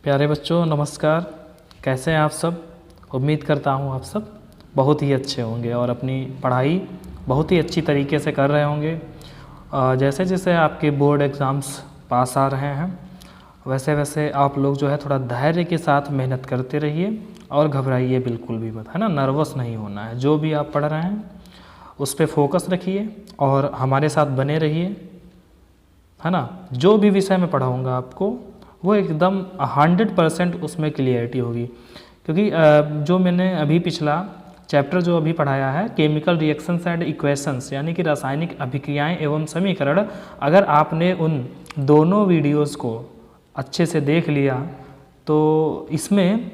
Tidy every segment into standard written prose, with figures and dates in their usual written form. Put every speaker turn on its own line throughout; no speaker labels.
प्यारे बच्चों नमस्कार। कैसे हैं आप सब। उम्मीद करता हूँ आप सब बहुत ही अच्छे होंगे और अपनी पढ़ाई बहुत ही अच्छी तरीके से कर रहे होंगे। जैसे जैसे आपके बोर्ड एग्ज़ाम्स पास आ रहे हैं वैसे वैसे आप लोग जो है थोड़ा धैर्य के साथ मेहनत करते रहिए और घबराइए बिल्कुल भी मत, है ना। नर्वस नहीं होना है। जो भी आप पढ़ रहे हैं उस पर फोकस रखिए और हमारे साथ बने रहिए, है ना। जो भी विषय में पढ़ाऊँगा आपको वो एकदम 100% उसमें क्लियरिटी होगी, क्योंकि जो मैंने अभी पिछला चैप्टर जो अभी पढ़ाया है केमिकल रिएक्शंस एंड इक्वेशंस, यानी कि रासायनिक अभिक्रियाएं एवं समीकरण, अगर आपने उन दोनों वीडियोस को अच्छे से देख लिया तो इसमें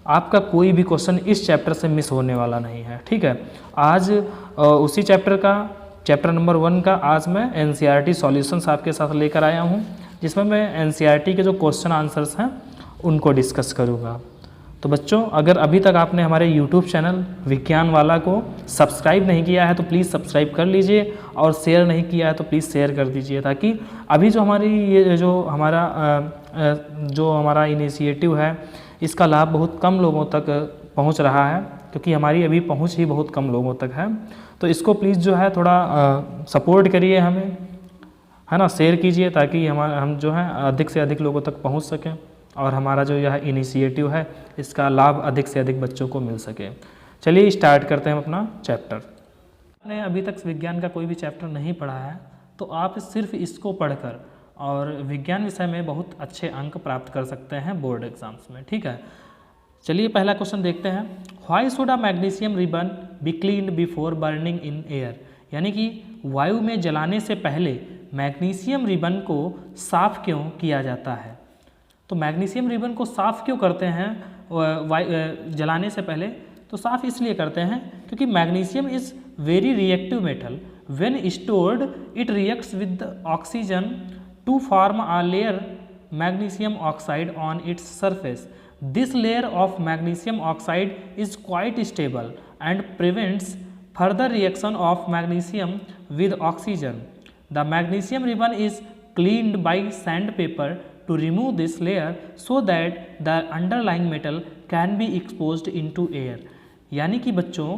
आपका कोई भी क्वेश्चन इस चैप्टर से मिस होने वाला नहीं है। ठीक है, आज उसी चैप्टर नंबर 1 का आज मैं NCERT सॉल्यूशंस आपके साथ लेकर आया हूँ, जिसमें मैं NCERT के जो क्वेश्चन आंसर्स हैं उनको डिस्कस करूँगा। तो बच्चों अगर अभी तक आपने हमारे YouTube चैनल विज्ञान वाला को सब्सक्राइब नहीं किया है तो प्लीज़ सब्सक्राइब कर लीजिए और शेयर नहीं किया है तो प्लीज़ शेयर कर दीजिए, ताकि अभी जो हमारा इनिशिएटिव है इसका लाभ बहुत कम लोगों तक पहुंच रहा है, क्योंकि हमारी अभी पहुंच ही बहुत कम लोगों तक है। तो इसको प्लीज़ जो है थोड़ा सपोर्ट करिए हमें, है ना। शेयर कीजिए ताकि हम जो है अधिक से अधिक लोगों तक पहुंच सकें और हमारा जो यह इनिशिएटिव है इसका लाभ अधिक से अधिक बच्चों को मिल सके। चलिए स्टार्ट करते हैं अपना चैप्टर। आपने अभी तक विज्ञान का कोई भी चैप्टर नहीं पढ़ा है तो आप सिर्फ इसको पढ़कर और विज्ञान विषय में बहुत अच्छे अंक प्राप्त कर सकते हैं बोर्ड एग्जाम्स में। ठीक है, चलिए पहला क्वेश्चन देखते हैं। Why should a magnesium ribbon be cleaned before burning in air, यानी कि वायु में जलाने से पहले मैग्नीशियम रिबन को साफ क्यों किया जाता है। तो मैग्नीशियम रिबन को साफ क्यों करते हैं जलाने से पहले, तो साफ इसलिए करते हैं क्योंकि magnesium is very reactive metal. When stored it reacts with oxygen to form a layer magnesium oxide on its surface. This layer of magnesium oxide is quite stable and prevents further reaction of magnesium with oxygen. The magnesium ribbon is cleaned by sandpaper to remove this layer so that the underlying metal can be exposed into air. यानी कि बच्चों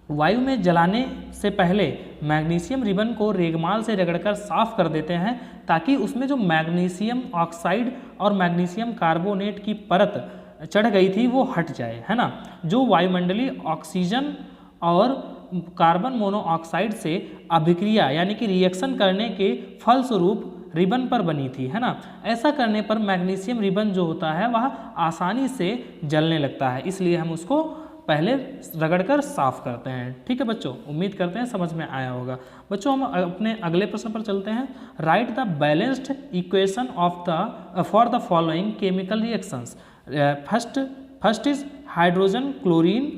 वायु में जलाने से पहले magnesium ribbon को रेगमाल से रगड़कर साफ कर देते हैं ताकि उसमें जो मैग्नीशियम ऑक्साइड और मैग्नीशियम कार्बोनेट की परत चढ़ गई थी वो हट जाए, है ना। जो वायुमंडलीय ऑक्सीजन और कार्बन मोनोऑक्साइड से अभिक्रिया यानी कि रिएक्शन करने के फलस्वरूप रिबन पर बनी थी, है ना। ऐसा करने पर मैग्नीशियम रिबन जो होता है वह आसानी से जलने लगता है, इसलिए हम उसको पहले रगड़कर साफ करते हैं। ठीक है बच्चों, उम्मीद करते हैं समझ में आया होगा। बच्चों हम अपने अगले प्रश्न पर चलते हैं। Right the balanced equation for the following chemical reactions. First is hydrogen chlorine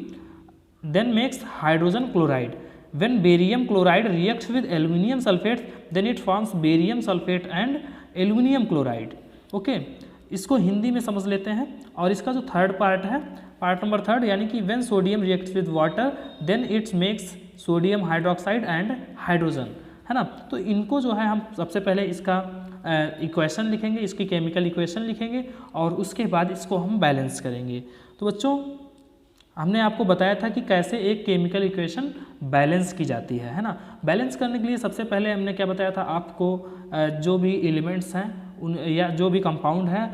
then makes hydrogen chloride. When barium chloride reacts with aluminium sulfate then it forms barium sulfate and aluminium chloride. Okay, इसको हिंदी में समझ लेते हैं। और इसका जो third part है, part number 3, यानी कि when sodium reacts with water then it makes sodium hydroxide and hydrogen, है ना। तो इनको जो है हम सबसे पहले इसका इक्वेशन लिखेंगे, इसकी केमिकल इक्वेशन लिखेंगे और उसके बाद इसको हम बैलेंस करेंगे। तो बच्चों हमने आपको बताया था कि कैसे एक केमिकल इक्वेशन बैलेंस की जाती है ना। बैलेंस करने के लिए सबसे पहले हमने क्या बताया था आपको, जो भी एलिमेंट्स हैं उन या जो भी कंपाउंड है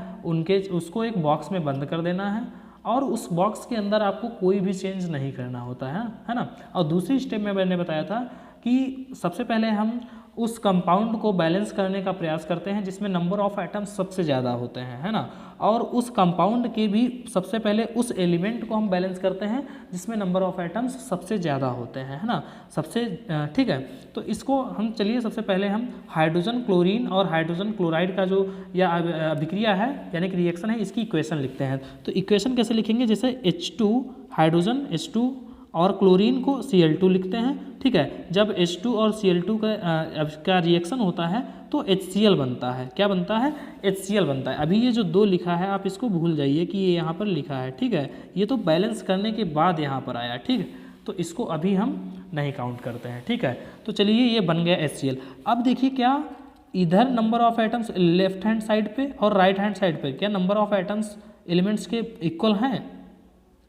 उसको एक बॉक्स में बंद कर देना है और उस बॉक्स के अंदर आपको कोई भी चेंज नहीं करना होता है ना। और दूसरी स्टेप में मैंने बताया था कि सबसे पहले हम उस कंपाउंड को बैलेंस करने का प्रयास करते हैं जिसमें नंबर ऑफ एटम्स सबसे ज़्यादा होते हैं, है ना। और उस कंपाउंड के भी सबसे पहले उस एलिमेंट को हम बैलेंस करते हैं जिसमें नंबर ऑफ एटम्स सबसे ज़्यादा होते हैं, है ना। ठीक है, तो इसको हम चलिए सबसे पहले हम हाइड्रोजन क्लोरीन और हाइड्रोजन क्लोराइड का जो या अभिक्रिया है यानी कि रिएक्शन है इसकी इक्वेशन लिखते हैं। तो इक्वेशन कैसे लिखेंगे, जैसे H2 हाइड्रोजन H2 और क्लोरीन को Cl2 लिखते हैं। ठीक है, जब H2 और Cl2 का रिएक्शन होता है तो HCl बनता है। क्या बनता है, HCl बनता है। अभी ये जो 2 लिखा है आप इसको भूल जाइए कि ये यहाँ पर लिखा है, ठीक है। ये तो बैलेंस करने के बाद यहाँ पर आया, ठीक है, तो इसको अभी हम नहीं काउंट करते हैं। ठीक है, तो चलिए ये बन गया HCl। अब देखिए क्या इधर number of atoms left hand side पे और राइट हैंड साइड पे क्या नंबर ऑफ एटम्स एलिमेंट्स के इक्वल हैं?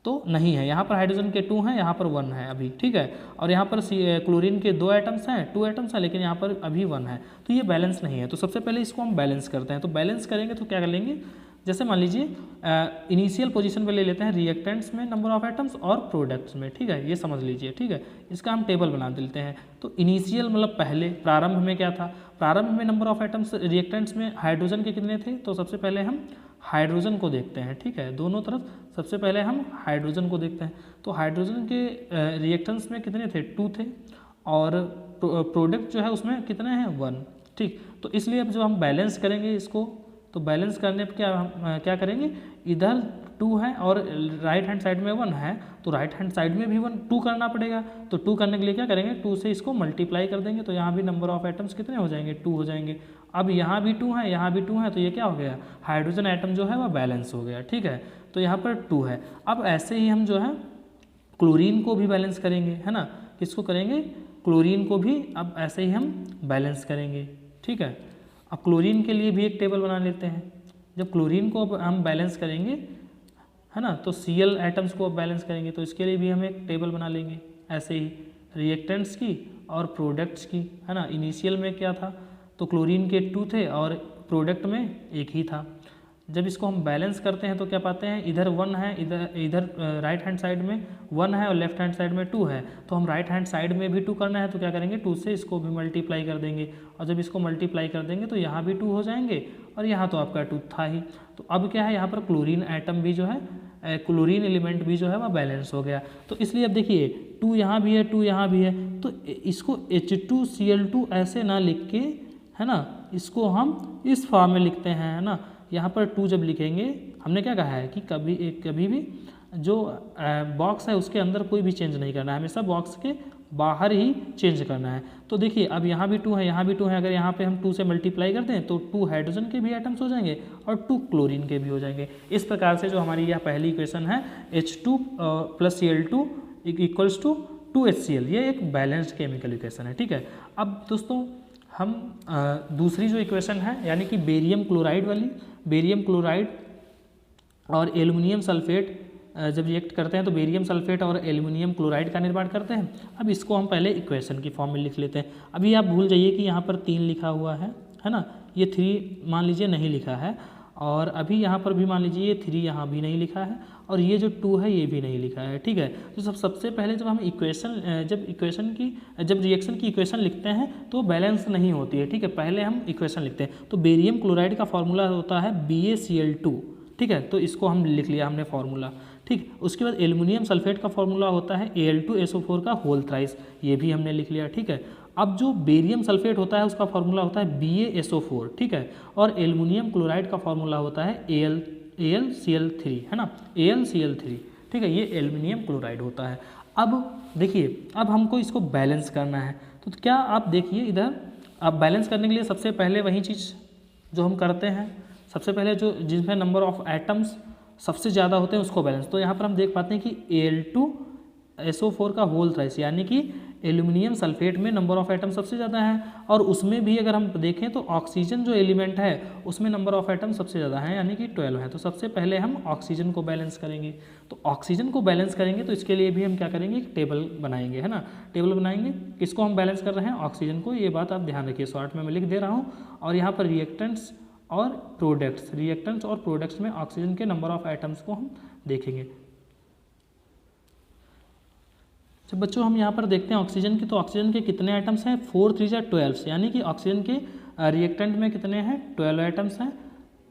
तो नहीं है। यहाँ पर हाइड्रोजन के 2 हैं, यहाँ पर 1 है अभी, ठीक है। और यहाँ पर क्लोरीन के 2 एटम्स हैं, 2 एटम्स हैं, लेकिन यहाँ पर अभी 1 है, तो ये बैलेंस नहीं है। तो सबसे पहले इसको हम बैलेंस करते हैं। तो बैलेंस करेंगे तो क्या कर लेंगे, जैसे मान लीजिए इनिशियल पोजीशन पे ले लेते हैं रिएक्टेंट्स में नंबर ऑफ एटम्स और प्रोडक्ट्स में, ठीक है, ये समझ लीजिए, ठीक है। इसका हम टेबल बना देते हैं। तो इनिशियल मतलब पहले प्रारंभ में क्या था, प्रारंभ में नंबर ऑफ एटम्स रिएक्टेंट्स में हाइड्रोजन के कितने थे, तो सबसे पहले हम हाइड्रोजन को देखते हैं, ठीक है, दोनों तरफ सबसे पहले हम हाइड्रोजन को देखते हैं। तो हाइड्रोजन के रिएक्टेंट्स में कितने थे, 2 थे, और प्रोडक्ट जो है उसमें कितने हैं, 1, ठीक। तो इसलिए अब जो हम बैलेंस करेंगे इसको, तो बैलेंस करने पर क्या करेंगे, इधर 2 है और राइट हैंड साइड में 1 है, तो राइट हैंड साइड में भी 2 करना पड़ेगा। तो 2 करने के लिए क्या करेंगे, 2 से इसको मल्टीप्लाई कर देंगे, तो यहाँ भी नंबर ऑफ एटम्स कितने हो जाएंगे, 2 हो जाएंगे। अब यहाँ भी 2 है, यहाँ भी 2 है, तो ये क्या हो गया, हाइड्रोजन एटम जो है वह बैलेंस हो गया, ठीक है। तो यहाँ पर 2 है। अब ऐसे ही हम जो है क्लोरीन को भी बैलेंस करेंगे, है ना, किसको करेंगे, क्लोरीन को भी अब ऐसे ही हम बैलेंस करेंगे, ठीक है। अब क्लोरीन के लिए भी एक टेबल बना लेते हैं। जब क्लोरीन को अब हम बैलेंस करेंगे, है ना, तो Cl एटम्स को अब बैलेंस करेंगे, तो इसके लिए भी हम एक टेबल बना लेंगे ऐसे ही रिएक्टेंट्स की और प्रोडक्ट्स की, है ना। इनिशियल में क्या था, तो क्लोरीन के 2 थे और प्रोडक्ट में 1 ही था। जब इसको हम बैलेंस करते हैं तो क्या पाते हैं, इधर 1 है, इधर राइट हैंड साइड में 1 है और लेफ्ट हैंड साइड में 2 है। तो हम राइट हैंड साइड में भी 2 करना है, तो क्या करेंगे, 2 से इसको भी मल्टीप्लाई कर देंगे, और जब इसको मल्टीप्लाई कर देंगे तो यहाँ भी 2 हो जाएंगे, और यहाँ तो आपका 2 था ही। तो अब क्या है, यहाँ पर क्लोरीन एटम भी जो है, क्लोरीन एलिमेंट भी जो है वह बैलेंस हो गया। तो इसलिए अब देखिए 2 यहाँ भी है, 2 यहाँ भी है, तो इसको H2Cl2 ऐसे ना लिख के, है ना, इसको हम इस फॉर्म में लिखते हैं, है ना। यहाँ पर 2 जब लिखेंगे, हमने क्या कहा है कि कभी भी जो बॉक्स है उसके अंदर कोई भी चेंज नहीं करना है, हमेशा बॉक्स के बाहर ही चेंज करना है। तो देखिए अब यहाँ भी 2 है, यहाँ भी 2 है, अगर यहाँ पे हम 2 से मल्टीप्लाई करते हैं तो 2 हाइड्रोजन के भी एटम्स हो जाएंगे और 2 क्लोरीन के भी हो जाएंगे। इस प्रकार से जो हमारी यह पहली इक्वेशन है H2 + Cl2 = 2HCl, ये एक बैलेंस्ड केमिकल इक्वेशन है, ठीक है। अब दोस्तों हम दूसरी जो इक्वेशन है, यानी कि बेरियम क्लोराइड वाली, बेरियम क्लोराइड और एल्युमिनियम सल्फेट जब रिएक्ट करते हैं तो बेरियम सल्फेट और एल्युमिनियम क्लोराइड का निर्माण करते हैं। अब इसको हम पहले इक्वेशन की फॉर्म में लिख लेते हैं। अभी आप भूल जाइए कि यहाँ पर 3 लिखा हुआ है ना, ये 3 मान लीजिए नहीं लिखा है, और अभी यहाँ पर भी मान लीजिए ये 3 यहाँ भी नहीं लिखा है, और ये जो 2 है ये भी नहीं लिखा है, ठीक है। तो सबसे पहले जब हम जब रिएक्शन की इक्वेशन लिखते हैं तो बैलेंस नहीं होती है, ठीक है। पहले हम इक्वेशन लिखते हैं। तो बेरियम क्लोराइड का फॉर्मूला होता है BaCl2, ठीक है, तो इसको हम लिख लिया हमने फॉर्मूला, ठीक। उसके बाद एल्युमिनियम सल्फेट का फॉर्मूला होता है Al2SO4 का होल थ्राइस, ये भी हमने लिख लिया, ठीक है। अब जो बेरियम सल्फेट होता है उसका फॉर्मूला होता है BaSO4, ठीक है, और एल्युमिनियम क्लोराइड का फॉर्मूला होता है AlCl3, है ना, AlCl3, ठीक है, ये एल्युमिनियम क्लोराइड होता है। अब देखिए, अब हमको इसको बैलेंस करना है, तो क्या आप देखिए इधर, अब बैलेंस करने के लिए सबसे पहले वही चीज़ जो हम करते हैं, सबसे पहले जो जिसमें नंबर ऑफ एटम्स सबसे ज़्यादा होते हैं उसको बैलेंस। तो यहाँ पर हम देख पाते हैं कि Al2SO4 का होल थ्राइस, यानी कि एल्युमिनियम सल्फेट में नंबर ऑफ एटम सबसे ज़्यादा है, और उसमें भी अगर हम देखें तो ऑक्सीजन जो एलिमेंट है उसमें नंबर ऑफ एटम सबसे ज़्यादा है, यानी कि 12 है। तो सबसे पहले हम ऑक्सीजन को बैलेंस करेंगे। तो ऑक्सीजन को बैलेंस करेंगे तो इसके लिए भी हम क्या करेंगे, एक टेबल बनाएंगे, है ना, टेबल बनाएंगे। किसको हम बैलेंस कर रहे हैं, ऑक्सीजन को, ये बात आप ध्यान रखिए, शॉर्ट में मैं लिख दे रहा हूँ। और यहाँ पर रिएक्टेंट्स और प्रोडक्ट्स में ऑक्सीजन के नंबर ऑफ एटम्स को हम देखेंगे। जब बच्चों हम यहाँ पर देखते हैं ऑक्सीजन की, तो ऑक्सीजन के कितने एटम्स हैं, 4 3 जा 12, यानी कि ऑक्सीजन के रिएक्टेंट में कितने हैं, 12 एटम्स हैं,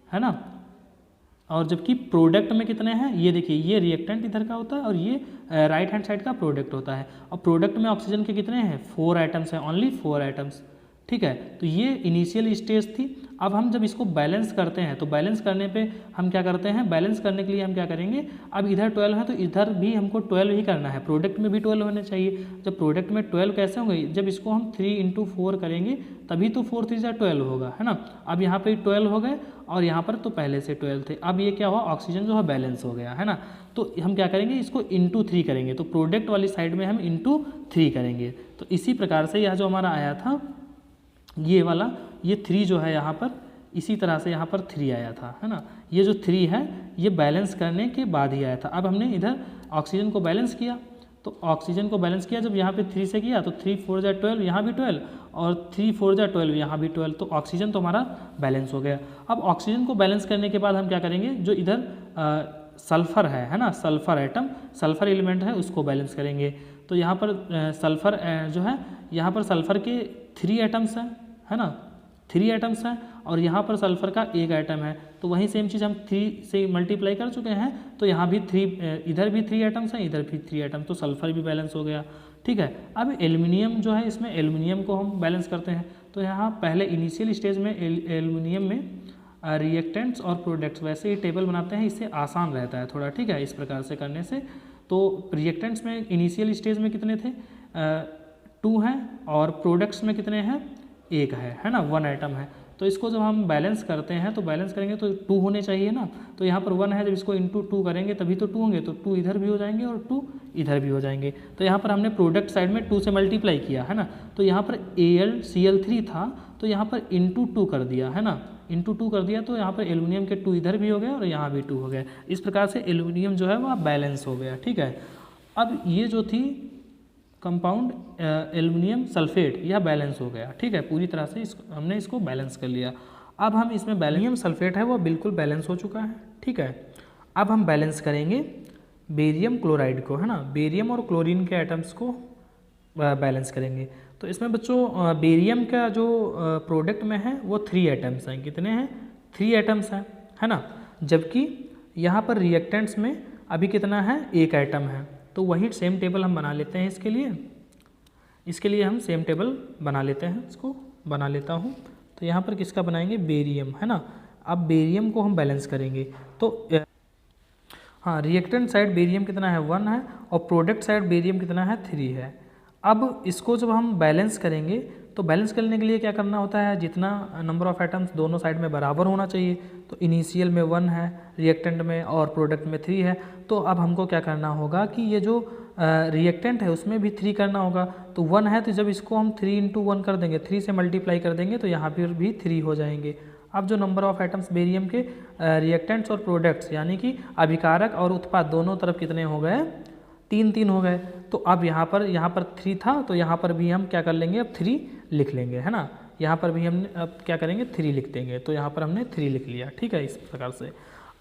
है ना। और जबकि प्रोडक्ट में कितने हैं, ये देखिए, ये रिएक्टेंट इधर का होता है और ये राइट हैंड साइड का प्रोडक्ट होता है। और प्रोडक्ट में ऑक्सीजन के कितने हैं, 4 एटम्स हैं, ओनली 4 एटम्स, ठीक है। तो ये इनिशियल स्टेज थी। अब हम जब इसको बैलेंस करते हैं तो बैलेंस करने पे हम क्या करते हैं, बैलेंस करने के लिए हम क्या करेंगे, अब इधर 12 है तो इधर भी हमको 12 ही करना है, प्रोडक्ट में भी 12 होने चाहिए। जब प्रोडक्ट में 12 कैसे होंगे, जब इसको हम 3 × 4 करेंगे तभी तो 4 3 जा 12 होगा, है ना। अब यहाँ पे 12 हो गए और यहाँ पर तो पहले से 12 थे। अब ये क्या हुआ, ऑक्सीजन जो है बैलेंस हो गया, है ना। तो हम क्या करेंगे, इसको × 3 करेंगे, तो प्रोडक्ट वाली साइड में हम × 3 करेंगे। तो इसी प्रकार से यह जो हमारा आया था ये वाला, ये 3 जो है यहाँ पर इसी तरह से यहाँ पर 3 आया था, है ना। ये जो 3 है ये बैलेंस करने के बाद ही आया था। अब हमने इधर ऑक्सीजन को बैलेंस किया, तो ऑक्सीजन को बैलेंस किया जब यहाँ पे 3 से किया तो 3 4 जा 12, यहाँ भी 12 और 3 4 जा 12, यहाँ भी 12, तो ऑक्सीजन तो हमारा बैलेंस हो गया। अब ऑक्सीजन को बैलेंस करने के बाद हम क्या करेंगे, जो इधर सल्फ़र है ना, सल्फ़र एटम, सल्फ़र एलिमेंट है, उसको बैलेंस करेंगे। तो यहाँ पर सल्फ़र जो है, यहाँ पर सल्फ़र के 3 एटम्स हैं, है ना, 3 एटम्स हैं, और यहाँ पर सल्फ़र का 1 एटम है। तो वही सेम चीज़ हम 3 से मल्टीप्लाई कर चुके हैं, तो यहाँ भी 3, इधर भी 3 एटम्स हैं, इधर भी 3 एटम, तो सल्फ़र भी बैलेंस हो गया। ठीक है, अब एल्युमिनियम जो है, इसमें एल्युमिनियम को हम बैलेंस करते हैं। तो यहाँ पहले इनिशियल स्टेज में एल्युमिनियम में रिएक्टेंट्स और प्रोडक्ट्स, वैसे ही टेबल बनाते हैं, इससे आसान रहता है थोड़ा। ठीक है, इस प्रकार से करने से। तो रिएक्टेंट्स में इनिशियल स्टेज में कितने थे, 2 हैं, और प्रोडक्ट्स में कितने हैं, 1 है ना, 1 एटम है। तो इसको जब हम बैलेंस करते हैं, तो बैलेंस करेंगे तो 2 होने चाहिए ना, तो यहाँ पर 1 है, जब इसको इंटू 2 करेंगे तभी तो 2 होंगे, तो 2 इधर भी हो जाएंगे और 2 इधर भी हो जाएंगे। तो यहाँ पर हमने प्रोडक्ट साइड में 2 से मल्टीप्लाई किया, है ना, तो यहाँ पर AlCl3 था, तो यहाँ पर इंटू 2 कर दिया, है ना, इंटू 2 कर दिया, तो यहाँ पर एल्युमिनियम के 2 इधर भी हो गए और यहाँ भी 2 हो गए। इस प्रकार से एल्युमिनियम जो है वह बैलेंस हो गया। ठीक है, अब ये जो थी कंपाउंड एल्युमिनियम सल्फेट, यह बैलेंस हो गया। ठीक है, पूरी तरह से हमने इसको बैलेंस कर लिया। अब हम इसमें एल्युमिनियम सल्फेट है वो बिल्कुल बैलेंस हो चुका है। ठीक है, अब हम बैलेंस करेंगे बेरियम क्लोराइड को, है ना, बेरियम और क्लोरीन के एटम्स को बैलेंस करेंगे। तो इसमें बच्चों बेरियम का जो प्रोडक्ट में है वो 3 एटम्स हैं। कितने हैं, 3 एटम्स हैं, है ना, जबकि यहाँ पर रिएक्टेंट्स में अभी कितना है, 1 एटम है। तो वही सेम टेबल हम बना लेते हैं इसके लिए हम सेम टेबल बना लेते हैं, इसको बना लेता हूँ। तो यहाँ पर किसका बनाएंगे, बेरियम, है ना। अब बेरियम को हम बैलेंस करेंगे, तो हाँ, रिएक्टेंट साइड बेरियम कितना है, 1 है, और प्रोडक्ट साइड बेरियम कितना है, 3 है। अब इसको जब हम बैलेंस करेंगे, तो बैलेंस करने के लिए क्या करना होता है, जितना नंबर ऑफ एटम्स दोनों साइड में बराबर होना चाहिए। तो इनिशियल में 1 है रिएक्टेंट में और प्रोडक्ट में 3 है। तो अब हमको क्या करना होगा कि ये जो रिएक्टेंट है उसमें भी 3 करना होगा। तो 1 है, तो जब इसको हम 3 इंटू 1 कर देंगे, 3 से मल्टीप्लाई कर देंगे, तो यहाँ पर भी 3 हो जाएंगे। अब जो नंबर ऑफ एटम्स बेरियम के रिएक्टेंट्स और प्रोडक्ट्स यानी कि अभिकारक और उत्पाद दोनों तरफ कितने हो गए, 3 हो गए। तो अब यहाँ पर 3 था, तो यहाँ पर भी हम क्या कर लेंगे, अब 3 लिख लेंगे, है ना। यहाँ पर भी हम अब क्या करेंगे, 3 लिख देंगे। तो यहाँ पर हमने 3 लिख लिया। ठीक है, इस प्रकार से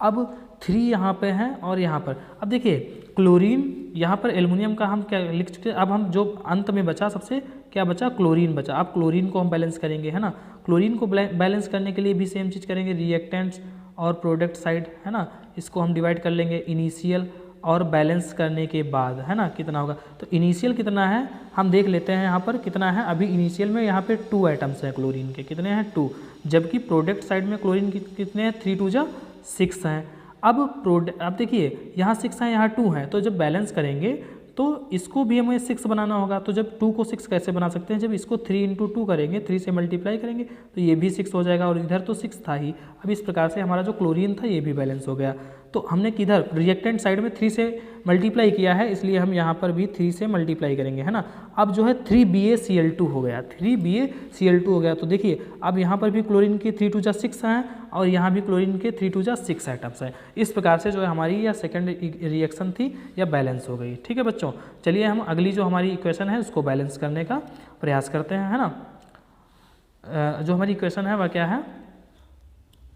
अब 3 यहाँ पे हैं और यहाँ पर अब देखिए क्लोरीन, यहाँ पर एल्युमिनियम का हम क्या लिख चुके हैं। अब हम जो अंत में बचा, सबसे क्या बचा, क्लोरीन बचा। अब क्लोरीन को हम बैलेंस करेंगे, है ना। क्लोरीन को बैलेंस करने के लिए भी सेम चीज़ करेंगे, रिएक्टेंट्स और प्रोडक्ट साइड, है ना, इसको हम डिवाइड कर लेंगे इनिशियल और बैलेंस करने के बाद, है ना, कितना होगा। तो इनिशियल कितना है हम देख लेते हैं, यहाँ पर कितना है, अभी इनिशियल में यहाँ पे 2 एटम्स हैं क्लोरीन के, कितने हैं, 2, जबकि प्रोडक्ट साइड में क्लोरीन कितने हैं, 3 2 जा 6 हैं। अब देखिए यहाँ 6 हैं, यहाँ 2 हैं, तो जब बैलेंस करेंगे तो इसको भी हमें 6 बनाना होगा। तो जब 2 को 6 कैसे बना सकते हैं, जब इसको 3 इंटू 2 करेंगे, 3 से मल्टीप्लाई करेंगे, तो ये भी 6 हो जाएगा, और इधर तो 6 था ही। अब इस प्रकार से हमारा जो क्लोरीन था ये भी बैलेंस हो गया। तो हमने किधर रिएक्टेंट साइड में 3 से मल्टीप्लाई किया है, इसलिए हम यहाँ पर भी 3 से मल्टीप्लाई करेंगे, है ना। अब जो है 3BaCl2 हो गया, 3BaCl2 हो गया। तो देखिए अब यहाँ पर भी क्लोरीन के 3 2 जा 6 हैं, और यहाँ भी क्लोरीन के 3 2 जा 6 एटम्स हैं। इस प्रकार से जो है हमारी यह सेकेंड रिएक्शन थी, यह बैलेंस हो गई। ठीक है बच्चों, चलिए हम अगली जो हमारी इक्वेशन है उसको बैलेंस करने का प्रयास करते हैं, है ना। जो हमारी इक्वेशन है वह क्या है,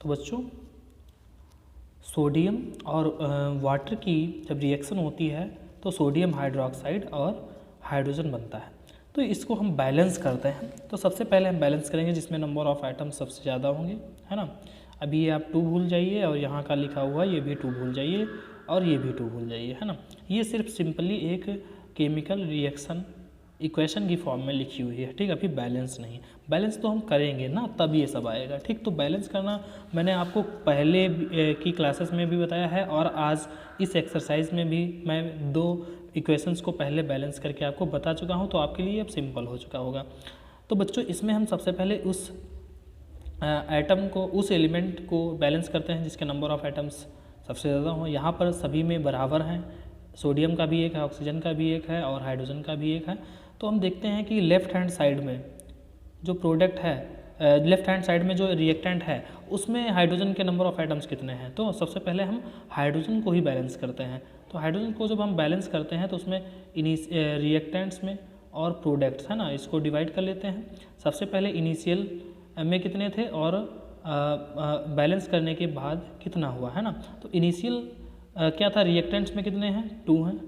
तो बच्चों सोडियम और वाटर की जब रिएक्शन होती है तो सोडियम हाइड्रोक्साइड और हाइड्रोजन बनता है। तो इसको हम बैलेंस करते हैं। तो सबसे पहले हम बैलेंस करेंगे जिसमें नंबर ऑफ़ आइटम सबसे ज़्यादा होंगे, है ना। अभी ये आप 2 भूल जाइए, और यहाँ का लिखा हुआ ये भी 2 भूल जाइए, और ये भी 2 भूल जाइए, है ना। ये सिर्फ सिंपली एक केमिकल रिएक्शन इक्वेशन की फॉर्म में लिखी हुई है, ठीक। अभी बैलेंस नहीं, बैलेंस तो हम करेंगे ना तब ये सब आएगा, ठीक। तो बैलेंस करना मैंने आपको पहले की क्लासेस में भी बताया है, और आज इस एक्सरसाइज में भी मैं 2 इक्वेशंस को पहले बैलेंस करके आपको बता चुका हूँ, तो आपके लिए अब सिंपल हो चुका होगा। तो बच्चों इसमें हम सबसे पहले उस एटम को, उस एलिमेंट को बैलेंस करते हैं जिसके नंबर ऑफ़ एटम्स सबसे ज़्यादा हों। यहाँ पर सभी में बराबर हैं, सोडियम का भी एक है, ऑक्सीजन का भी एक है, और हाइड्रोजन का भी एक है। तो हम देखते हैं कि लेफ़्ट हैंड साइड में जो प्रोडक्ट है लेफ्ट हैंड साइड में जो रिएक्टेंट है उसमें हाइड्रोजन के नंबर ऑफ एटम्स कितने हैं। तो सबसे पहले हम हाइड्रोजन को ही बैलेंस करते हैं। तो हाइड्रोजन को जब हम बैलेंस करते हैं तो उसमें रिएक्टेंट्स में और प्रोडक्ट्स है ना, इसको डिवाइड कर लेते हैं। सबसे पहले इनिशियल में कितने थे और बैलेंस करने के बाद कितना हुआ है ना। तो इनिशियल क्या था, रिएक्टेंट्स में कितने हैं 2 हैं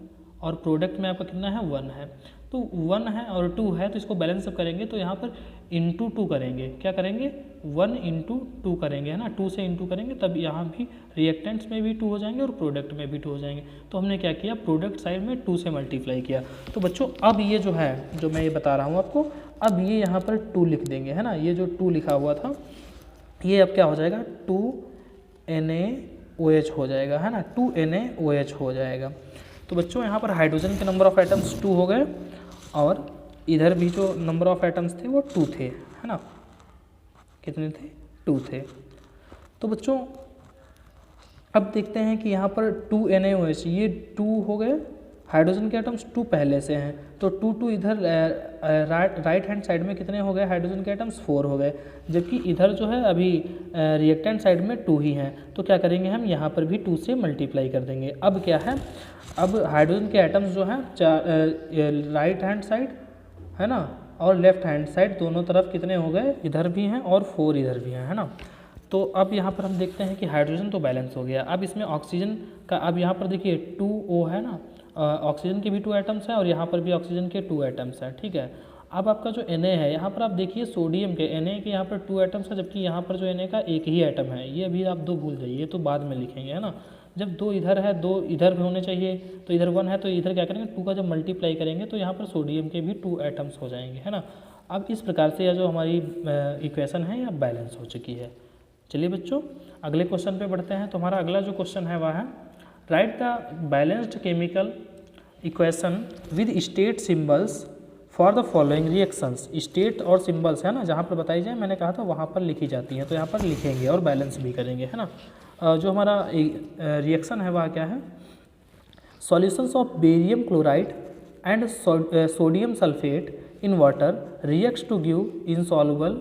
और प्रोडक्ट में आपका कितना है 1 है। तो 1 है और 2 है, तो इसको बैलेंस अप करेंगे तो यहाँ पर इंटू 2 करेंगे। क्या करेंगे 1 इंटू 2 करेंगे है ना, 2 से इंटू करेंगे तब यहाँ भी रिएक्टेंट्स में भी 2 हो जाएंगे और प्रोडक्ट में भी 2 हो जाएंगे। तो हमने क्या किया, प्रोडक्ट साइड में 2 से मल्टीप्लाई किया। तो बच्चों अब ये जो है, जो मैं ये बता रहा हूँ आपको, अब ये यहाँ पर 2 लिख देंगे है ना। ये जो 2 लिखा हुआ था ये अब क्या हो जाएगा 2NaOH हो जाएगा है ना, 2NaOH हो जाएगा। तो बच्चों यहाँ पर हाइड्रोजन के नंबर ऑफ एटम्स 2 हो गए और इधर भी जो नंबर ऑफ एटम्स थे वो 2 थे है ना। कितने थे 2 थे। तो बच्चों अब देखते हैं कि यहाँ पर 2NaOH ये 2 हो गए, हाइड्रोजन के एटम्स 2 पहले से हैं तो 2 इधर राइट हैंड साइड में कितने हो गए हाइड्रोजन के एटम्स 4 हो गए, जबकि इधर जो है अभी रिएक्टेंट साइड में 2 ही हैं। तो क्या करेंगे हम यहाँ पर भी 2 से मल्टीप्लाई कर देंगे। अब क्या है, अब हाइड्रोजन के एटम्स जो हैं राइट हैंड साइड है ना और लेफ्ट हैंड साइड दोनों तरफ कितने हो गए, इधर भी हैं और 4 इधर भी हैं है ना। तो अब यहाँ पर हम देखते हैं कि हाइड्रोजन तो बैलेंस हो गया। अब इसमें ऑक्सीजन का, अब यहाँ पर देखिए 2O है ना, ऑक्सीजन के भी 2 एटम्स हैं और यहाँ पर भी ऑक्सीजन के 2 एटम्स हैं, ठीक है। अब आपका जो Na है यहाँ पर आप देखिए सोडियम के Na के यहाँ पर 2 एटम्स है, जबकि यहाँ पर जो Na का एक ही एटम है। ये अभी आप 2 भूल जाइए, तो बाद में लिखेंगे है ना। जब 2 इधर है 2 इधर भी होने चाहिए, तो इधर 1 है तो इधर क्या करेंगे 2 का जब मल्टीप्लाई करेंगे तो यहाँ पर सोडियम के भी 2 एटम्स हो जाएंगे है ना। अब इस प्रकार से यह जो हमारी इक्वेशन है यह बैलेंस हो चुकी है। चलिए बच्चों अगले क्वेश्चन पे बढ़ते हैं। तो हमारा अगला जो क्वेश्चन है वह है right the balanced chemical equation with state symbols for the following reactions. State और सिंबल्स है ना, जहाँ पर बताई जाए मैंने कहा था वहाँ पर लिखी जाती हैं, तो यहाँ पर लिखेंगे और बैलेंस भी करेंगे है ना। जो हमारा रिएक्शन है वह क्या है, solutions of barium chloride and sodium sulphate in water reacts to give insoluble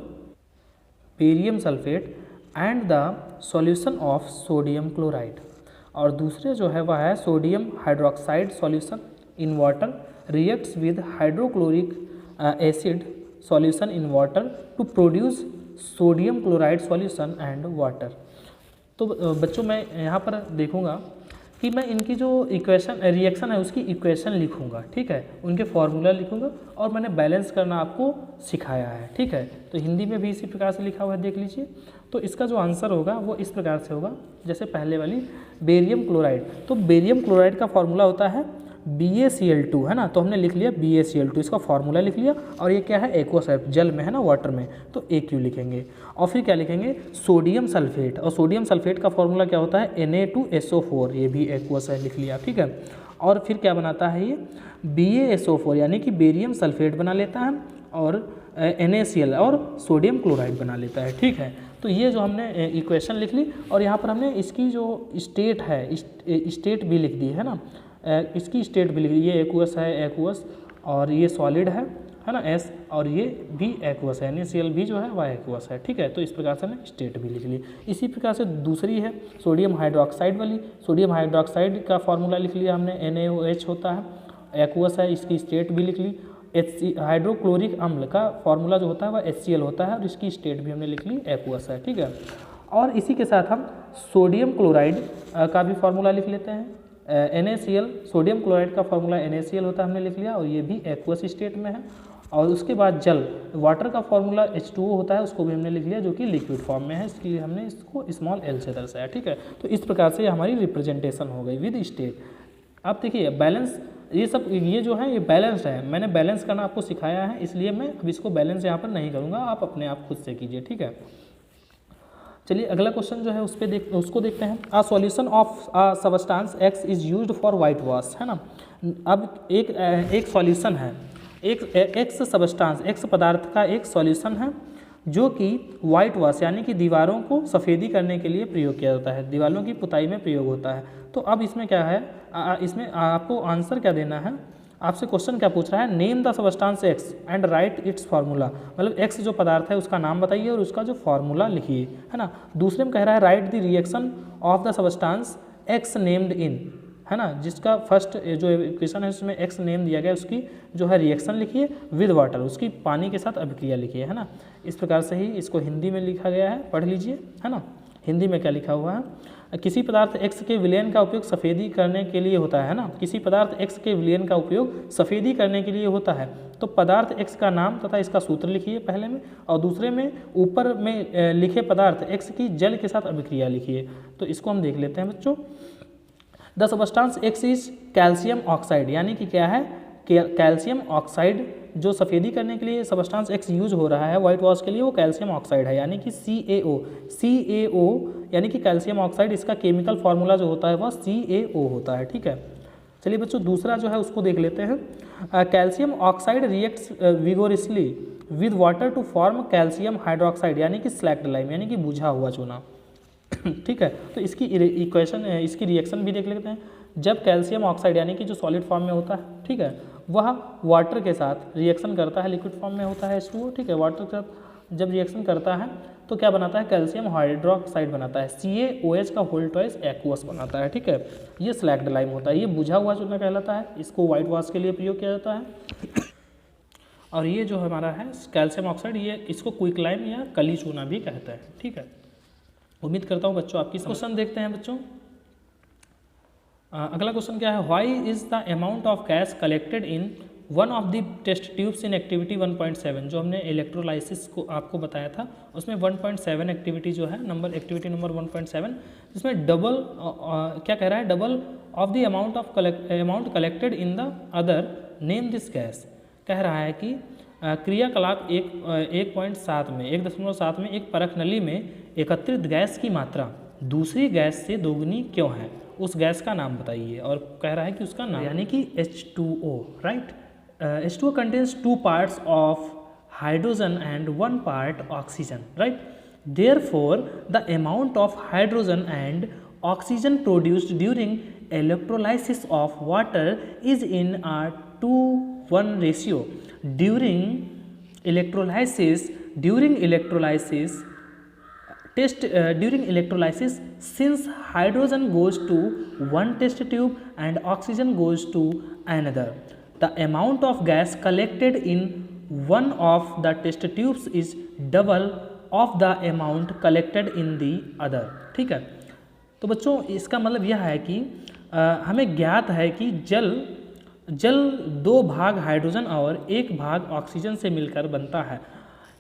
barium sulphate and the solution of sodium chloride. और दूसरे जो है वह है sodium hydroxide solution in water reacts with hydrochloric acid solution in water to produce sodium chloride solution and water. तो बच्चों मैं यहाँ पर देखूँगा कि मैं इनकी जो इक्वेशन रिएक्शन है उसकी इक्वेशन लिखूँगा, ठीक है, उनके फॉर्मूला लिखूँगा और मैंने बैलेंस करना आपको सिखाया है, ठीक है। तो हिंदी में भी इसी प्रकार से लिखा हुआ है, देख लीजिए। तो इसका जो आंसर होगा वो इस प्रकार से होगा जैसे पहले वाली बेरियम क्लोराइड। तो बेरियम क्लोराइड का फॉर्मूला होता है BaCl2 है ना, तो हमने लिख लिया BaCl2, इसका फॉर्मूला लिख लिया। और ये क्या है एक्वस है, जल में है ना, वाटर में, तो AQ लिखेंगे। और फिर क्या लिखेंगे सोडियम सल्फेट, और सोडियम सल्फेट का फॉर्मूला क्या होता है Na2SO4, ये भी एक्वस है, लिख लिया, ठीक है। और फिर क्या बनाता है ये BaSO4 यानी कि बेरियम सल्फेट बना लेता है और NaCl और सोडियम क्लोराइड बना लेता है, ठीक है। तो ये जो हमने इक्वेशन लिख ली और यहाँ पर हमने इसकी जो स्टेट है स्टेट भी लिख दी है ना, इसकी स्टेट भी लिख दी। ये एक्वस है एक्वस और ये सॉलिड है ना S, और ये भी एक्वस है NaCl भी जो है वह एक्वस है, ठीक है। तो इस प्रकार से हमने स्टेट भी लिख ली। इसी प्रकार से दूसरी है सोडियम हाइड्रोक्साइड वाली। सोडियम हाइड्रोक्साइड का फॉर्मूला लिख लिया हमने NaOH होता है, एक्वस है, इसकी स्टेट भी लिख ली। हाइड्रोक्लोरिक अम्ल का फॉर्मूला जो होता है वह HCl होता है और इसकी स्टेट भी हमने लिख ली एक्वस है, ठीक है। और इसी के साथ हम सोडियम क्लोराइड का भी फॉर्मूला लिख लेते हैं NaCl। सोडियम क्लोराइड का फॉर्मूला NaCl होता है, हमने लिख लिया और ये भी एक्वस स्टेट में है। और उसके बाद जल वाटर का फॉर्मूला H2O होता है, उसको भी हमने लिख लिया जो कि लिक्विड फॉर्म में है, इसलिए हमने इसको स्मॉल l से दर्शाया, ठीक है। तो इस प्रकार से हमारी रिप्रेजेंटेशन हो गई विद स्टेट। आप देखिए बैलेंस ये सब ये जो है ये बैलेंस्ड है, मैंने बैलेंस करना आपको सिखाया है, इसलिए मैं अब इसको बैलेंस यहाँ पर नहीं करूँगा, आप अपने आप खुद से कीजिए, ठीक है। चलिए अगला क्वेश्चन जो है उसको देखते हैं। A solution of substance X is used for white wash है ना। अब एक सॉल्यूशन है, एक X सबस्टांस X पदार्थ का एक सॉल्यूशन है जो कि वाइट वॉश यानी कि दीवारों को सफ़ेदी करने के लिए प्रयोग किया जाता है, दीवारों की पुताई में प्रयोग होता है। तो अब इसमें क्या है, इसमें आपको आंसर क्या देना है, आपसे क्वेश्चन क्या पूछ रहा है, name the substance x and right it's formula, मतलब एक्स जो पदार्थ है उसका नाम बताइए और उसका जो फार्मूला लिखिए, है ना। दूसरे में कह रहा है right the reaction of the substance x named in, है ना, जिसका फर्स्ट जो इक्वेशन है उसमें एक्स नेम दिया गया, उसकी जो है रिएक्शन लिखिए विद वाटर, उसकी पानी के साथ अभिक्रिया लिखिए, है ना। इस प्रकार से ही इसको हिंदी में लिखा गया है, पढ़ लीजिए, है ना। हिंदी में क्या लिखा हुआ है, किसी पदार्थ एक्स के विलयन का उपयोग सफ़ेदी करने के लिए होता है ना, किसी पदार्थ एक्स के विलयन का उपयोग सफ़ेदी करने के लिए होता है, तो पदार्थ एक्स का नाम तथा इसका सूत्र लिखिए पहले में, और दूसरे में ऊपर में लिखे पदार्थ एक्स की जल के साथ अभिक्रिया लिखिए। तो इसको हम देख लेते हैं बच्चों। The substance x is calcium oxide, यानी कि क्या है, कैल्शियम ऑक्साइड, जो सफ़ेदी करने के लिए सबस्टांस एक्स यूज हो रहा है वाइट वॉश के लिए, वो कैल्शियम ऑक्साइड है, यानी कि CaO यानी कि कैल्शियम ऑक्साइड, इसका केमिकल फार्मूला जो होता है वह CaO होता है, ठीक है। चलिए बच्चों दूसरा जो है उसको देख लेते हैं। Calcium oxide reacts vigorously with water to form calcium hydroxide, यानी कि स्लैक्ड लाइम, यानी कि बुझा हुआ चूना, ठीक है। तो इसकी इक्वेशन, इसकी रिएक्शन भी देख लेते हैं। जब कैल्शियम ऑक्साइड यानी कि जो सॉलिड फॉर्म में होता है, ठीक है, वह वाटर के साथ रिएक्शन करता है, लिक्विड फॉर्म में होता है H2O, ठीक है, वाटर के साथ जब रिएक्शन करता है तो क्या बनाता है, कैल्शियम हाइड्रोक्साइड बनाता है, CaOH का होल ट्वाइस एक्वस बनाता है, ठीक है। ये स्लैक्ड लाइम होता है, ये बुझा हुआ चूना कहलाता है, इसको वाइट वॉश के लिए प्रयोग किया जाता है। और ये जो हमारा है कैल्शियम ऑक्साइड, ये इसको क्विक लाइम या कली चूना भी कहते हैं, ठीक है। उम्मीद करता हूँ बच्चों आपकी। क्वेश्चन देखते हैं बच्चों। अगला क्वेश्चन क्या है, why is the amount of gas collected in one of the test tubes in activity 1.7, जो हमने इलेक्ट्रोलाइसिस को आपको बताया था, उसमें 1.7 एक्टिविटी जो है एक्टिविटी नंबर 1.7, जिसमें डबल क्या कह रहा है, double of the amount collected in the other name this gas, कह रहा है कि क्रियाकलाप 1.7 में एक परख नली में एकत्रित गैस की मात्रा दूसरी गैस से दोगुनी क्यों है, उस गैस का नाम बताइए, और कह रहा है कि उसका नाम, यानी कि H2O, right. H2O contains 2 parts of hydrogen and 1 part oxygen, right? Therefore, the amount of hydrogen and oxygen produced during electrolysis of water is in a 2:1 ratio. During electrolysis, since hydrogen goes to one test tube and oxygen goes to another, the amount of gas collected in one of the test tubes is double of the amount collected in the other, ठीक है। तो बच्चों इसका मतलब यह है कि हमें ज्ञात है कि जल 2 भाग हाइड्रोजन और 1 भाग ऑक्सीजन से मिलकर बनता है,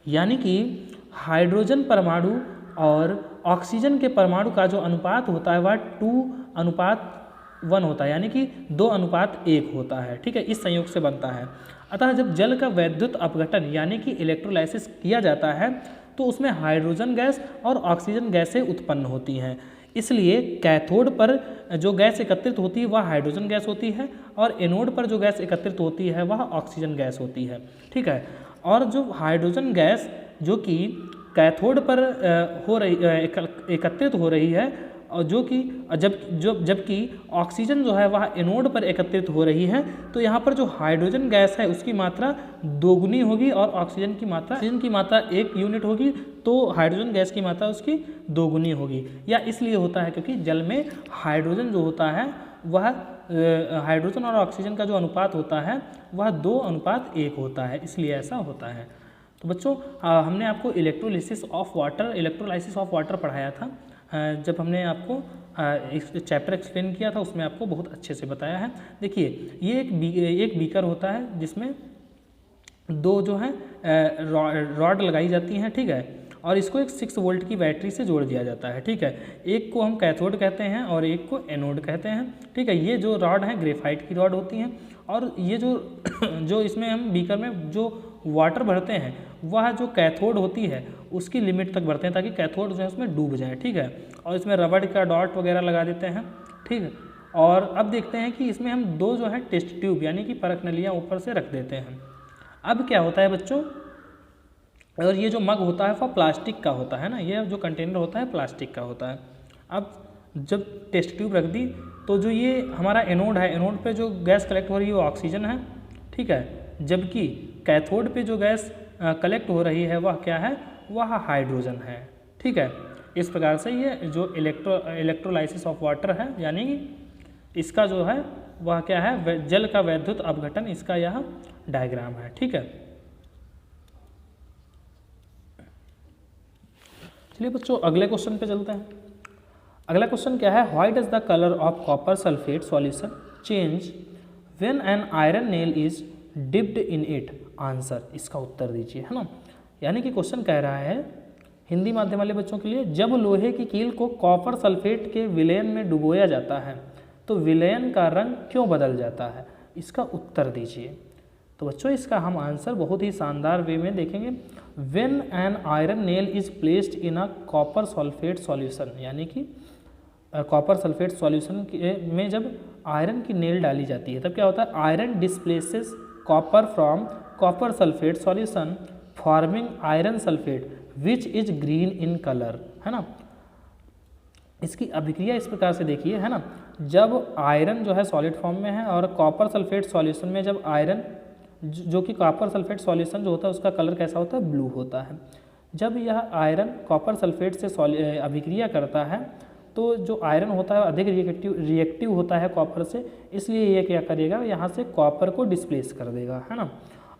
यानी कि हाइड्रोजन परमाणु और ऑक्सीजन के परमाणु का जो अनुपात होता है वह 2:1 होता है, यानी कि 2:1 होता है, ठीक है, इस संयोग से बनता है। अतः जब जल का वैद्युत अपघटन यानी कि इलेक्ट्रोलाइसिस किया जाता है तो उसमें हाइड्रोजन गैस और ऑक्सीजन गैसें उत्पन्न होती हैं, इसलिए कैथोड पर जो गैस एकत्रित होती है वह हाइड्रोजन गैस होती है और एनोड पर जो गैस एकत्रित होती है वह ऑक्सीजन गैस होती है, ठीक है। और जो हाइड्रोजन गैस जो कि कैथोड पर एकत्रित हो रही है, और जो कि जबकि ऑक्सीजन जो है वह एनोड पर एकत्रित हो रही है, तो यहाँ पर जो हाइड्रोजन गैस है उसकी मात्रा दोगुनी होगी और ऑक्सीजन की मात्रा 1 यूनिट होगी, तो हाइड्रोजन गैस की मात्रा उसकी दोगुनी होगी। या इसलिए होता है क्योंकि जल में हाइड्रोजन जो होता है वह हाइड्रोजन और ऑक्सीजन का जो अनुपात होता है वह 2:1 होता है, इसलिए ऐसा होता है। तो बच्चों हमने आपको इलेक्ट्रोलाइसिस ऑफ वाटर पढ़ाया था, जब हमने आपको एक चैप्टर एक्सप्लेन किया था उसमें आपको बहुत अच्छे से बताया है। देखिए ये एक बीकर होता है जिसमें 2 जो है रॉड लगाई जाती हैं, ठीक है, और इसको एक 6 वोल्ट की बैटरी से जोड़ दिया जाता है, ठीक है। एक को हम कैथोड कहते हैं और एक को एनोड कहते हैं, ठीक है। ये जो रॉड हैं ग्रेफाइट की रॉड होती हैं, और ये जो इसमें हम बीकर में जो वाटर भरते हैं वह जो कैथोड होती है उसकी लिमिट तक भरते हैं ताकि कैथोड जो है उसमें डूब जाए, ठीक है। और इसमें रबड़ का डॉट वगैरह लगा देते हैं, ठीक है। और अब देखते हैं कि इसमें हम 2 जो है टेस्ट ट्यूब यानी कि परख नलियाँ ऊपर से रख देते हैं। अब क्या होता है बच्चों, और ये जो मग होता है वह प्लास्टिक का होता है ना, ये जो कंटेनर होता है प्लास्टिक का होता है। अब जब टेस्ट ट्यूब रख दी तो जो ये हमारा एनोड है, एनोड पे जो गैस कलेक्ट हो रही है वो ऑक्सीजन है, ठीक है, जबकि कैथोड पे जो गैस कलेक्ट हो रही है वह क्या है, वह हाइड्रोजन है, ठीक है। इस प्रकार से ये जो इलेक्ट्रोलाइसिस ऑफ वाटर है, यानी कि इसका जो है वह क्या है, जल का वैद्युत अपघटन, इसका यह डायग्राम है, ठीक है। चलिए बच्चों अगले क्वेश्चन पे चलते हैं। अगला क्वेश्चन क्या है, why does the colour of copper sulphate solution change when an iron nail is dipped in it? Answer, इसका उत्तर दीजिए, है ना। यानी कि क्वेश्चन कह रहा है हिंदी माध्यम वाले बच्चों के लिए, जब लोहे की कील को कॉपर सल्फेट के विलयन में डुबोया जाता है तो विलयन का रंग क्यों बदल जाता है? इसका उत्तर दीजिए। तो बच्चों इसका हम आंसर बहुत ही शानदार वे में देखेंगे। When an iron nail is placed in a copper sulphate solution, यानी कि कॉपर सल्फेट सॉल्यूशन में जब आयरन की नेल डाली जाती है तब क्या होता है, iron displaces copper from copper sulphate solution forming iron sulphate which is green in colour, है ना। इसकी अभिक्रिया इस प्रकार से देखिए, है ना, जब आयरन जो है सॉलिड फॉर्म में है और कॉपर सल्फेट सॉल्यूशन में जब आयरन जो कि कॉपर सल्फेट सॉल्यूशन जो होता है उसका कलर कैसा होता है, ब्लू होता है। जब यह आयरन कॉपर सल्फेट से अभिक्रिया करता है तो जो आयरन होता है अधिक रिएक्टिव होता है कॉपर से, इसलिए ये क्या करेगा, यहाँ से कॉपर को डिस्प्लेस कर देगा, है ना,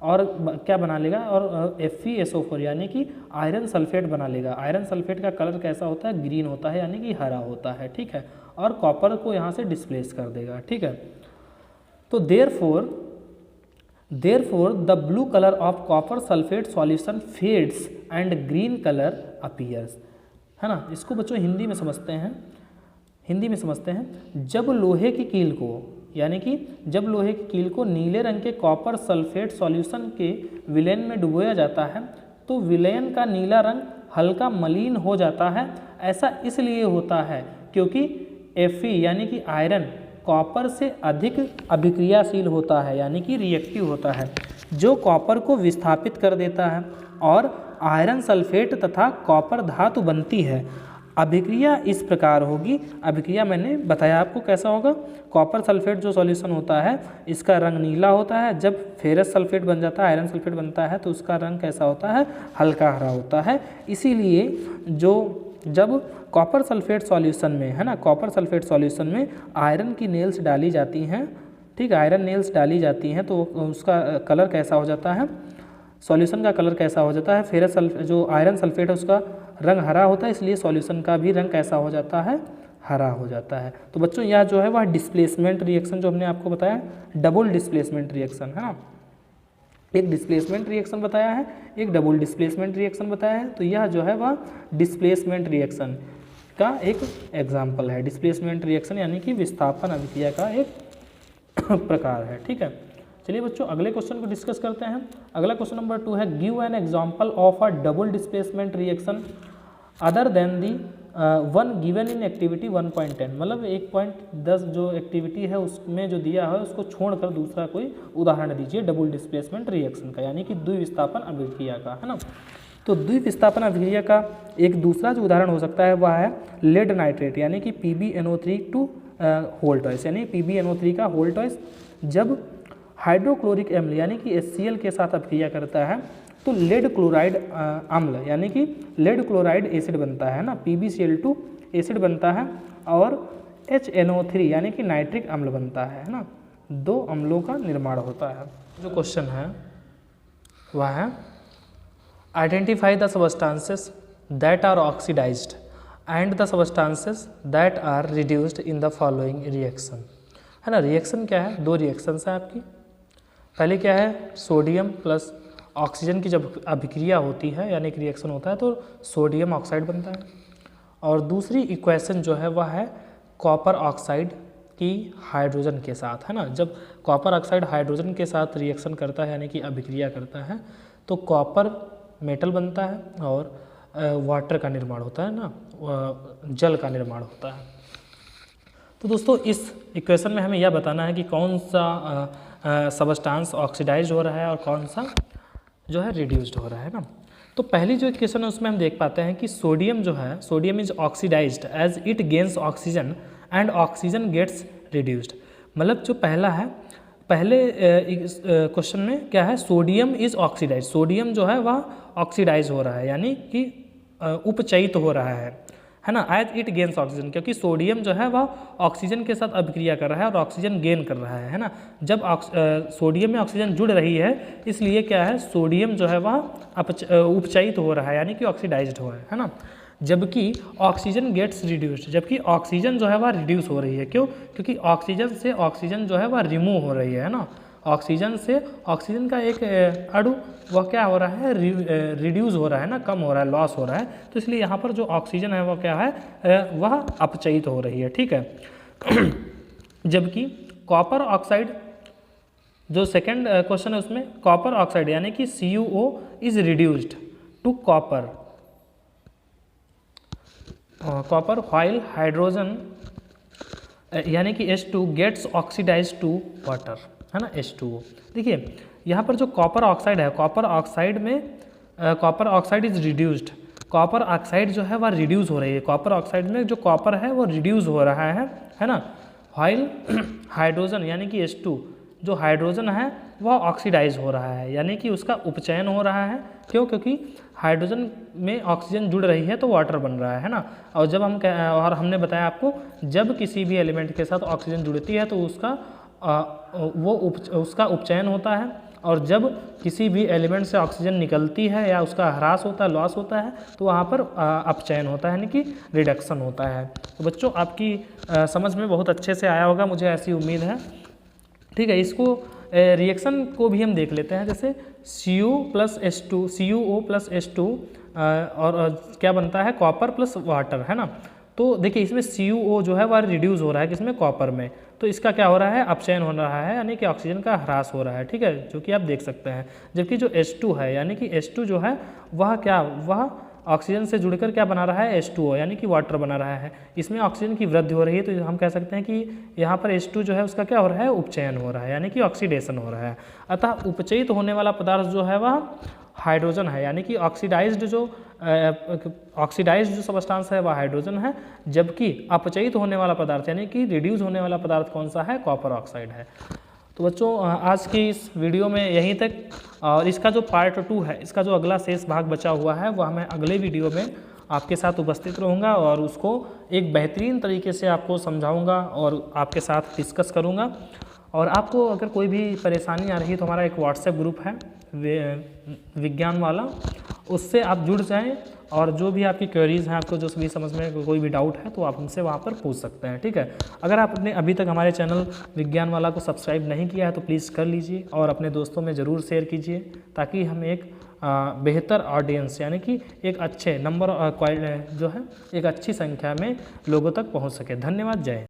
और क्या बना लेगा, और FeSO4 यानी कि आयरन सल्फेट बना लेगा। आयरन सल्फेट का कलर कैसा होता है, ग्रीन होता है, यानी कि हरा होता है, ठीक है, और कॉपर को यहाँ से डिस्प्लेस कर देगा, ठीक है। तो therefore the blue colour of copper sulphate solution fades and green colour appears, है ना। इसको बच्चों हिंदी में समझते हैं, जब लोहे की कील को, यानी कि जब लोहे की कील को नीले रंग के कॉपर सल्फेट सॉल्यूशन के विलयन में डुबोया जाता है तो विलयन का नीला रंग हल्का मलिन हो जाता है। ऐसा इसलिए होता है क्योंकि Fe यानी कि आयरन कॉपर से अधिक अभिक्रियाशील होता है, यानी कि रिएक्टिव होता है, जो कॉपर को विस्थापित कर देता है और आयरन सल्फेट तथा कॉपर धातु बनती है। अभिक्रिया इस प्रकार होगी, अभिक्रिया मैंने बताया आपको कैसा होगा, कॉपर सल्फेट जो सॉल्यूशन होता है इसका रंग नीला होता है, जब फेरस सल्फेट बन जाता है, आयरन सल्फेट बनता है तो उसका रंग कैसा होता है, हल्का हरा होता है। इसीलिए जब कॉपर सल्फेट सॉल्यूशन में, है ना, कॉपर सल्फेट सॉल्यूशन में आयरन की नेल्स डाली जाती हैं, ठीक है, आयरन नेल्स डाली जाती हैं तो उसका कलर कैसा हो जाता है, सॉल्यूशन का कलर कैसा हो जाता है, फेरस जो आयरन सल्फेट है उसका रंग हरा होता है, इसलिए सॉल्यूशन का भी रंग कैसा हो जाता है, हरा हो जाता है। तो बच्चों यह जो है वह डिस्प्लेसमेंट रिएक्शन जो हमने आपको बताया, डबल डिस्प्लेसमेंट रिएक्शन, है ना, एक डिस्प्लेसमेंट रिएक्शन बताया है, एक डबल डिस्प्लेसमेंट रिएक्शन बताया है। तो यह जो है वह डिस्प्लेसमेंट रिएक्शन का एक एग्जाम्पल है। डिस्प्लेसमेंट रिएक्शन यानी कि विस्थापन अभिक्रिया का एक प्रकार है, ठीक है। चलिए बच्चों अगले क्वेश्चन को डिस्कस करते हैं। अगला क्वेश्चन नंबर 2 है, give an example of a double displacement reaction other than the one given in activity 1.10, मतलब 1.10 जो एक्टिविटी है उसमें जो दिया है उसको छोड़कर दूसरा कोई उदाहरण दीजिए डबल डिस्प्लेसमेंट रिएक्शन का, यानी कि द्विविस्थापन अभिक्रिया का, है ना। तो द्विविस्थापन अभिक्रिया का एक दूसरा जो उदाहरण हो सकता है वह है लेड नाइट्रेट, यानी कि PbNO3 टू होल टॉइस, यानी PbNO3 का होल टॉइस जब हाइड्रोक्लोरिक अम्ल यानी कि HCl के साथ अभिक्रिया करता है तो लेड क्लोराइड अम्ल यानी कि लेड क्लोराइड एसिड बनता है ना, PbCl2 एसिड बनता है और HNO3 यानी कि नाइट्रिक अम्ल बनता है ना, दो अम्लों का निर्माण होता है। जो क्वेश्चन है वह है identify the substances that are oxidised and the substances that are reduced in the following reaction, है ना। रिएक्शन क्या है, दो रिएक्शंस है आपकी। पहले क्या है, सोडियम प्लस ऑक्सीजन की जब अभिक्रिया होती है यानी कि रिएक्शन होता है तो सोडियम ऑक्साइड बनता है, और दूसरी इक्वेशन जो है वह है कॉपर ऑक्साइड की हाइड्रोजन के साथ, है ना। जब कॉपर ऑक्साइड हाइड्रोजन के साथ रिएक्शन करता है यानी कि अभिक्रिया करता है तो कॉपर मेटल बनता है और वाटर का निर्माण होता है ना, जल का निर्माण होता है। तो दोस्तों इस इक्वेशन में हमें यह बताना है कि कौन सा सबस्टांस ऑक्सीडाइज्ड हो रहा है और कौन सा जो है रिड्यूस्ड हो रहा है ना। तो पहली जो क्वेश्चन है उसमें हम देख पाते हैं कि सोडियम जो है, sodium is oxidised as it gains oxygen and oxygen gets reduced. मतलब जो पहला है, पहले क्वेश्चन में क्या है, सोडियम इज ऑक्सीडाइज, सोडियम जो है वह ऑक्सीडाइज हो रहा है, यानी कि उपचयित हो रहा है ना, एज इट गेन्स ऑक्सीजन, क्योंकि सोडियम जो है वह ऑक्सीजन के साथ अभिक्रिया कर रहा है और ऑक्सीजन गेन कर रहा है ना। जब सोडियम में ऑक्सीजन जुड़ रही है, इसलिए क्या है, सोडियम जो है वह उपचयित हो रहा है, यानी कि ऑक्सीडाइज्ड हो है ना। जबकि ऑक्सीजन गेट्स रिड्यूस्ड, जबकि ऑक्सीजन जो है वह रिड्यूस हो रही है। क्यों? क्योंकि ऑक्सीजन से ऑक्सीजन जो है वह रिमूव हो रही है ना। ऑक्सीजन से ऑक्सीजन का एक अणु वह क्या हो रहा है, रिड्यूस हो रहा है ना, कम हो रहा है, लॉस हो रहा है। तो इसलिए यहाँ पर जो ऑक्सीजन है वह क्या है, वह अपचयित हो रही है, ठीक है। जबकि कॉपर ऑक्साइड, जो सेकंड क्वेश्चन है उसमें कॉपर ऑक्साइड यानी कि CuO is reduced to copper, copper while hydrogen यानी कि H2 gets oxidise to water, है ना, H2O। देखिए यहाँ पर जो कॉपर ऑक्साइड है, कॉपर ऑक्साइड में copper oxide is reduced, copper oxide जो है वह रिड्यूस हो रही है, कॉपर ऑक्साइड में जो कॉपर है वो रिड्यूस हो रहा है ना। व्हाइल हाइड्रोजन यानी कि H2, जो हाइड्रोजन है वह ऑक्सीडाइज हो रहा है, यानी कि उसका उपचयन हो रहा है। क्यों? क्योंकि हाइड्रोजन में ऑक्सीजन जुड़ रही है तो वाटर बन रहा है ना। और जब हम और हमने बताया आपको, जब किसी भी एलिमेंट के साथ ऑक्सीजन जुड़ती है तो उसका उसका उपचयन होता है, और जब किसी भी एलिमेंट से ऑक्सीजन निकलती है या उसका ह्रास होता है, लॉस होता है, तो वहाँ पर अपचयन होता है, यानी कि रिडक्शन होता है। तो बच्चों आपकी समझ में बहुत अच्छे से आया होगा, मुझे ऐसी उम्मीद है, ठीक है। इसको रिएक्शन को भी हम देख लेते हैं, जैसे CuO प्लस H2 और क्या बनता है, कॉपर प्लस वाटर, है ना। तो देखिए इसमें CuO जो है वह रिड्यूस हो रहा है, किसमें, कॉपर में, तो इसका क्या हो रहा है, अपचयन हो रहा है, यानी कि ऑक्सीजन का ह्रास हो रहा है, ठीक है, जो कि आप देख सकते हैं। जबकि जो H2 है, यानी कि H2 जो है वह क्या, वह ऑक्सीजन से जुड़कर क्या बना रहा है, H2O, यानी कि वाटर बना रहा है। इसमें ऑक्सीजन की वृद्धि हो रही है, तो हम कह सकते हैं कि यहाँ पर H2 जो है उसका क्या हो रहा है, उपचयन हो रहा है, यानी कि ऑक्सीडेशन हो रहा है। अतः उपचयित होने वाला पदार्थ जो है वह हाइड्रोजन है, यानी कि ऑक्सीडाइज्ड जो सबस्टांस है वह हाइड्रोजन है, जबकि अपचयित होने वाला पदार्थ यानी कि रिड्यूस होने वाला पदार्थ कौन सा है, कॉपर ऑक्साइड है। तो बच्चों आज की इस वीडियो में यहीं तक, और इसका जो पार्ट 2 है, इसका जो अगला शेष भाग बचा हुआ है वह मैं अगले वीडियो में आपके साथ उपस्थित रहूँगा और उसको एक बेहतरीन तरीके से आपको समझाऊँगा और आपके साथ डिस्कस करूँगा। और आपको अगर कोई भी परेशानी आ रही है तो हमारा एक व्हाट्सएप ग्रुप है विज्ञान वाला, उससे आप जुड़ जाएं और जो भी आपकी क्वेरीज़ हैं, आपको जो भी समझ में कोई भी डाउट है तो आप हमसे वहाँ पर पूछ सकते हैं, ठीक है। अगर आपने अभी तक हमारे चैनल विज्ञान वाला को सब्सक्राइब नहीं किया है तो प्लीज़ कर लीजिए और अपने दोस्तों में ज़रूर शेयर कीजिए, ताकि हम एक बेहतर ऑडियंस यानी कि एक अच्छे नंबर जो है एक अच्छी संख्या में लोगों तक पहुँच सके। धन्यवाद, जय हिंद।